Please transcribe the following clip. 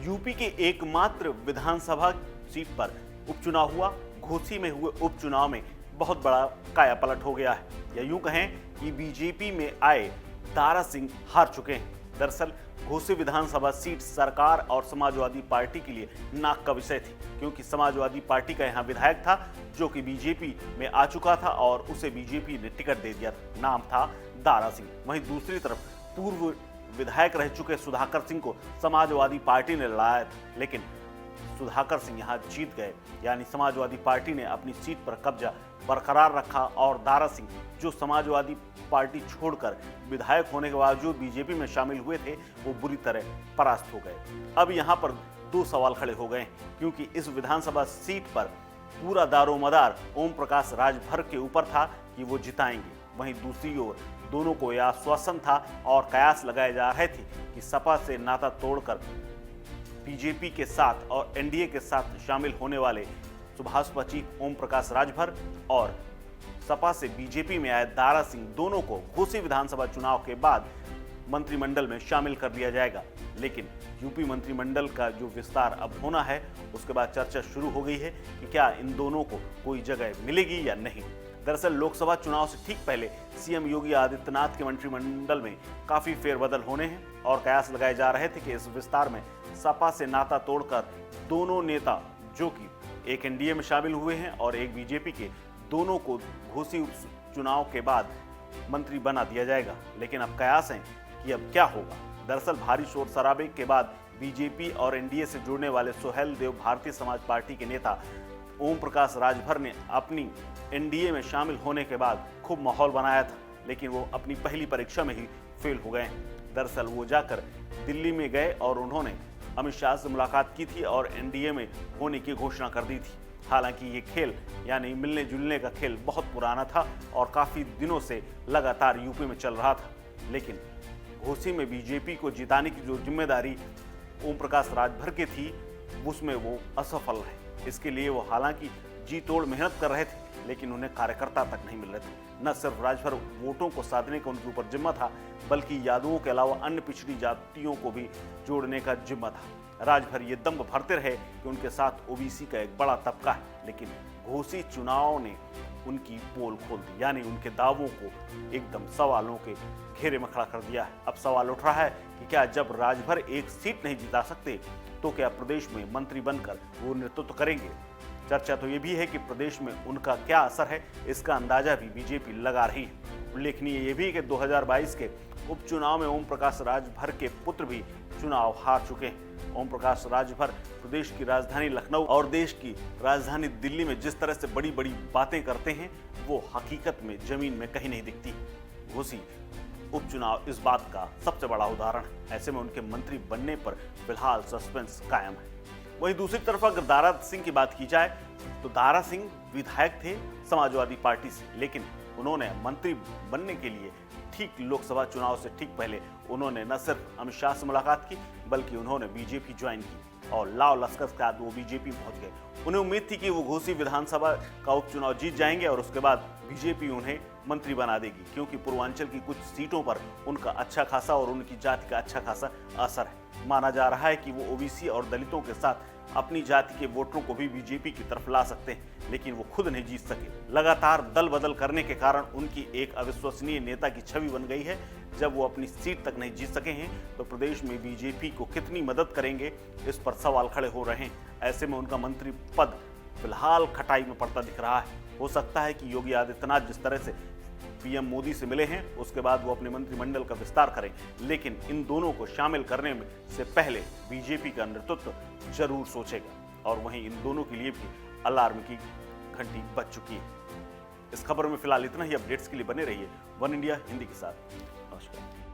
UP के एकमात्र विधानसभा seat पर उपचुनाव हुआ। घोसी में हुए उपचुनाव में बहुत बड़ा कायापलट हो गया है, या यूं कहें कि बीजेपी में आए दारा सिंह हार चुके हैं। दरअसल घोसी विधानसभा सीट सरकार और समाजवादी पार्टी के लिए नाक का विषय थी, क्योंकि समाजवादी पार्टी का यहां विधायक था जो कि बीजेपी में आ चुका था और उसे बीजेपी ने टिकट दे दिया था। नाम था दारा सिंह। वहीं दूसरी तरफ पूर्व विधायक रह चुके सुधाकर सिंह को समाजवादी पार्टी ने लड़ाया था, लेकिन सुधाकर सिंह यहां जीत गए, यानी समाजवादी पार्टी ने अपनी सीट पर कब्जा बरकरार रखा और दारा सिंह, जो समाजवादी पार्टी छोड़कर विधायक होने के बावजूद बीजेपी में शामिल हुए थे, वो बुरी तरह परास्त हो गए। अब यहां पर दो सवाल खड़े हो गए, क्योंकि इस विधानसभा सीट पर पूरा दारोमदार ओम प्रकाश राजभर के ऊपर था कि वो जिताएंगे। वहीं दूसरी ओर दोनों को यह आश्वासन था और कयास लगाए जा रहे थे कि सपा से नाता तोड़कर बीजेपी के साथ और एनडीए के साथ शामिल होने वाले सुभाष चीफ ओम प्रकाश राजभर और सपा से बीजेपी में आए दारा सिंह, दोनों को घोसी विधानसभा चुनाव के बाद मंत्रिमंडल में शामिल कर लिया जाएगा। लेकिन यूपी मंत्रिमंडल का जो विस्तार अब होना है, उसके बाद चर्चा शुरू हो गई है कि क्या इन दोनों को कोई जगह मिलेगी या नहीं। दरअसल लोकसभा चुनाव से ठीक पहले सीएम योगी आदित्यनाथ के मंत्रिमंडल में काफी फेरबदल होने हैं और कयास लगाए जा रहे थे कि इस विस्तार में सपा से नाता तोड़कर दोनों नेता, जो कि एक एनडीए में शामिल हुए हैं और एक बीजेपी के, दोनों को घोसी चुनाव के बाद मंत्री बना दिया जाएगा। लेकिन अब कयास हैं कि अब क्या होगा। दरअसल भारी शोर शराबे के बाद बीजेपी और एनडीए से जुड़ने वाले सोहेल देव भारतीय समाज पार्टी के नेता ओम प्रकाश राजभर ने अपनी एनडीए में शामिल होने के बाद खूब माहौल बनाया था, लेकिन वो अपनी पहली परीक्षा में ही फेल हो गए। दरअसल वो जाकर दिल्ली में गए और उन्होंने अमित शाह से मुलाकात की थी और एनडीए में होने की घोषणा कर दी थी। हालांकि ये खेल, यानी मिलने जुलने का खेल, बहुत पुराना था और काफी दिनों से लगातार यूपी में चल रहा था। लेकिन घोसी में बीजेपी को जिताने की जो जिम्मेदारी ओम प्रकाश राजभर की थी, उसमें वो असफल रहे। इसके लिए वो हालांकि जी तोड़ मेहनत कर रहे थे, लेकिन उन्हें कार्यकर्ता तक नहीं मिल रहे थे। न सिर्फ राजभर वोटों को साधने का उनके ऊपर जिम्मा था, बल्कि यादवों के अलावा अन्य पिछड़ी जातियों को भी जोड़ने का जिम्मा था। राजभर ये दम्भ भरते रहे कि उनके साथ ओबीसी का एक बड़ा तबका है, लेकिन घोसी चुनाव ने उनकी पोल खोल दी, यानी उनके दावों को एकदम सवालों के घेरे में खड़ा कर दिया है। अब सवाल उठ रहा है कि क्या जब राजभर एक सीट नहीं जिता सकते, तो क्या प्रदेश में मंत्री बनकर वो नेतृत्व करेंगे। चर्चा तो ये भी है कि प्रदेश में उनका क्या असर है, इसका अंदाजा भी बीजेपी लगा रही है। उल्लेखनीय ये भी है कि 2022 के उपचुनाव में ओम प्रकाश राजभर के पुत्र भी चुनाव हार चुके हैं। ओम प्रकाश राजभर प्रदेश की राजधानी लखनऊ और देश की राजधानी दिल्ली में जिस तरह से बड़ी बड़ी बातें करते हैं, वो हकीकत में जमीन में कहीं नहीं दिखती। घोसी उपचुनाव इस बात का सबसे बड़ा उदाहरण है। ऐसे में उनके मंत्री बनने पर फिलहाल सस्पेंस कायम है। वहीं दूसरी तरफ अगर दारा सिंह की बात की जाए, तो दारा सिंह विधायक थे समाजवादी पार्टी से, लेकिन उन्होंने मंत्री बनने के लिए ठीक लोकसभा चुनाव से ठीक पहले उन्होंने न सिर्फ अमित शाह से मुलाकात की, बल्कि उन्होंने बीजेपी ज्वाइन की और लाव लश्कर के साथ वो बीजेपी पहुंच गए। उन्हें उम्मीद थी कि वो घोसी विधानसभा का उपचुनाव जीत जाएंगे और उसके बाद बीजेपी उन्हें मंत्री बना देगी, क्योंकि पूर्वांचल की कुछ सीटों पर उनका अच्छा खासा और उनकी जाति का अच्छा खासा असर है। माना जा रहा है कि वो ओबीसी और दलितों के साथ अपनी जाति के वोटरों को भी बीजेपी की तरफ ला सकते हैं, लेकिन वो खुद नहीं जीत सके। लगातार दल बदल करने के कारण उनकी एक अविश्वसनीय नेता की छवि बन गई है। जब वो अपनी सीट तक नहीं जीत सके हैं, तो प्रदेश में बीजेपी को कितनी मदद करेंगे, इस पर सवाल खड़े हो रहे हैं। ऐसे में उनका मंत्री पद फिलहाल खटाई में पड़ता दिख रहा है। हो सकता है कि योगी आदित्यनाथ जिस तरह से पीएम मोदी से मिले हैं, उसके बाद वो अपने मंत्रिमंडल का विस्तार करें, लेकिन इन दोनों को शामिल करने से पहले बीजेपी का नेतृत्व जरूर सोचेगा। और वहीं इन दोनों के लिए भी अलार्म की घंटी बज चुकी है। इस खबर में फिलहाल इतना ही। अपडेट्स के लिए बने रहिए वन इंडिया हिंदी के साथ। नमस्कार।